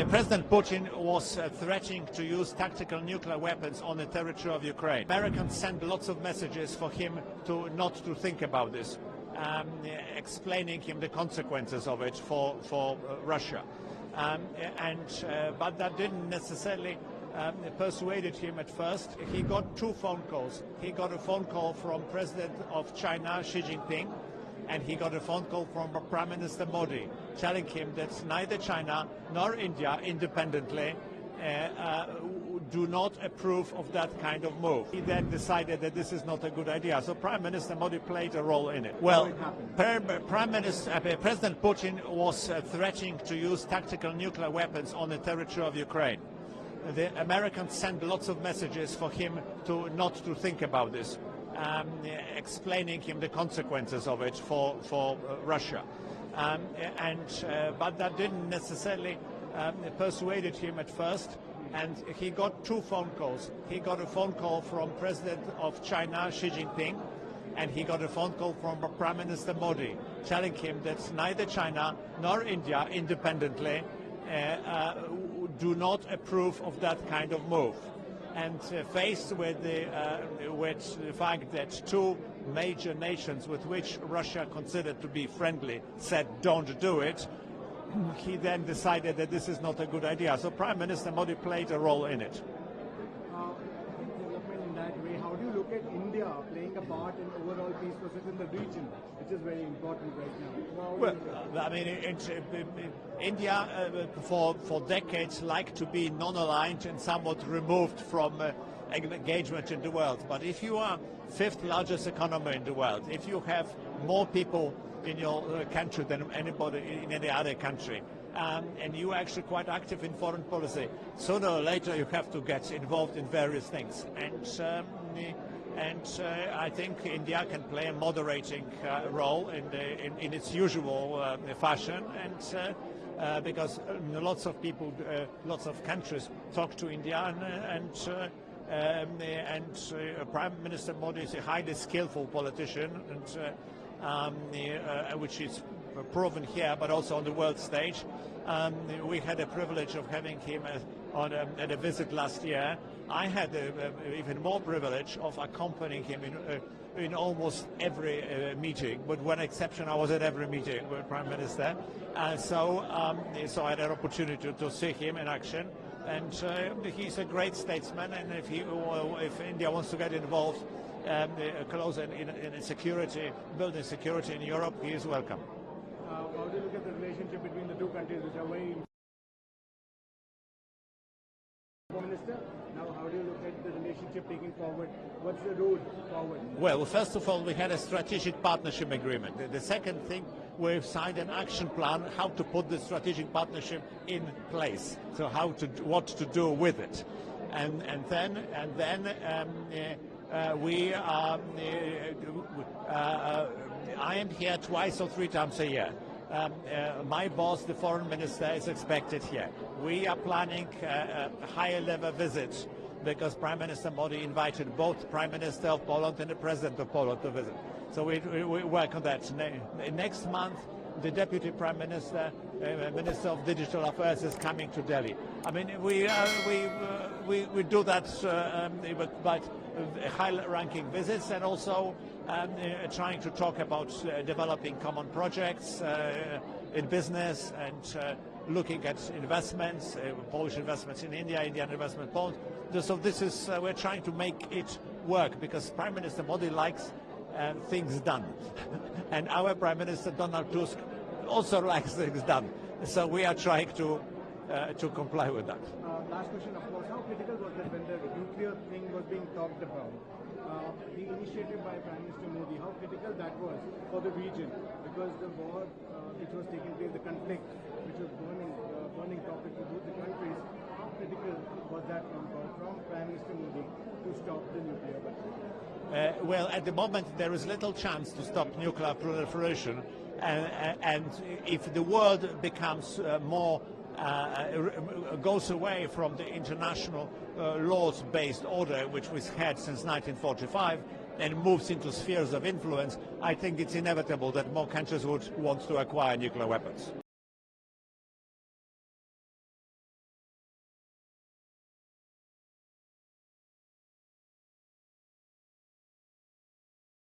President Putin was threatening to use tactical nuclear weapons on the territory of Ukraine. Americans sent lots of messages for him not to think about this, explaining him the consequences of it for Russia. But that didn't necessarily persuaded him at first. He got two phone calls. He got a phone call from President of China, Xi Jinping, and he got a phone call from Prime Minister Modi telling him that neither China nor India independently do not approve of that kind of move. He then decided that this is not a good idea. So Prime Minister Modi played a role in it. Well, President Putin was threatening to use tactical nuclear weapons on the territory of Ukraine. The Americans sent lots of messages for him not to think about this, explaining him the consequences of it for Russia. But that didn't necessarily persuaded him at first, and he got two phone calls. He got a phone call from President of China, Xi Jinping, and he got a phone call from Prime Minister Modi telling him that neither China nor India independently do not approve of that kind of move. And faced with the fact that two major nations with which Russia considered to be friendly said don't do it, he then decided that this is not a good idea. So Prime Minister Modi played a role in it. Development in that way, how do you look at India playing a part in overall peace process in the region, which is very important right now? Well, I mean, India for decades liked to be non-aligned and somewhat removed from engagement in the world. But if you are fifth largest economy in the world, if you have more people in your country than anybody in any other country, and you are actually quite active in foreign policy, sooner or later you have to get involved in various things. And I think India can play a moderating role in its usual fashion, and because lots of people, lots of countries talk to India, and Prime Minister Modi is a highly skillful politician, which is proven here, but also on the world stage. We had the privilege of having him at a visit last year. I had even more privilege of accompanying him in almost every meeting, with one exception. I was at every meeting with Prime Minister, so I had an opportunity to see him in action. And he's a great statesman, and if India wants to get involved close in security, building security in Europe, he is welcome. How do you look at the relationship between the two countries, which are very Minister? Now, how do you look at the relationship taking forward? What's the road forward? Well, first of all, we had a strategic partnership agreement. The second thing, we've signed an action plan how to put the strategic partnership in place. So what to do with it, and then I am here twice or three times a year. My boss, the foreign minister, is expected here. We are planning a higher level visit because Prime Minister Modi invited both Prime Minister of Poland and the President of Poland to visit. So we work on that. Next month, the Deputy Prime Minister, Minister of Digital Affairs, is coming to Delhi. I mean, we do that but high-ranking visits, and also trying to talk about developing common projects in business, and looking at investments, Polish investments in India, Indian investment in Poland. So this is we're trying to make it work, because Prime Minister Modi likes things done, and our Prime Minister Donald Tusk also likes things done. So we are trying to comply with that. Last question, of course. How critical was that when the nuclear thing was being talked about? The initiative by Prime Minister Modi, how critical that was for the region? Because the war which was taking place, the conflict which was burning topic for both the countries, how critical was that from Prime Minister Modi to stop the nuclear weapons? Well, at the moment there is little chance to stop nuclear proliferation, and if the world becomes more goes away from the international laws-based order which was had since 1945 and moves into spheres of influence, I think it's inevitable that more countries would want to acquire nuclear weapons.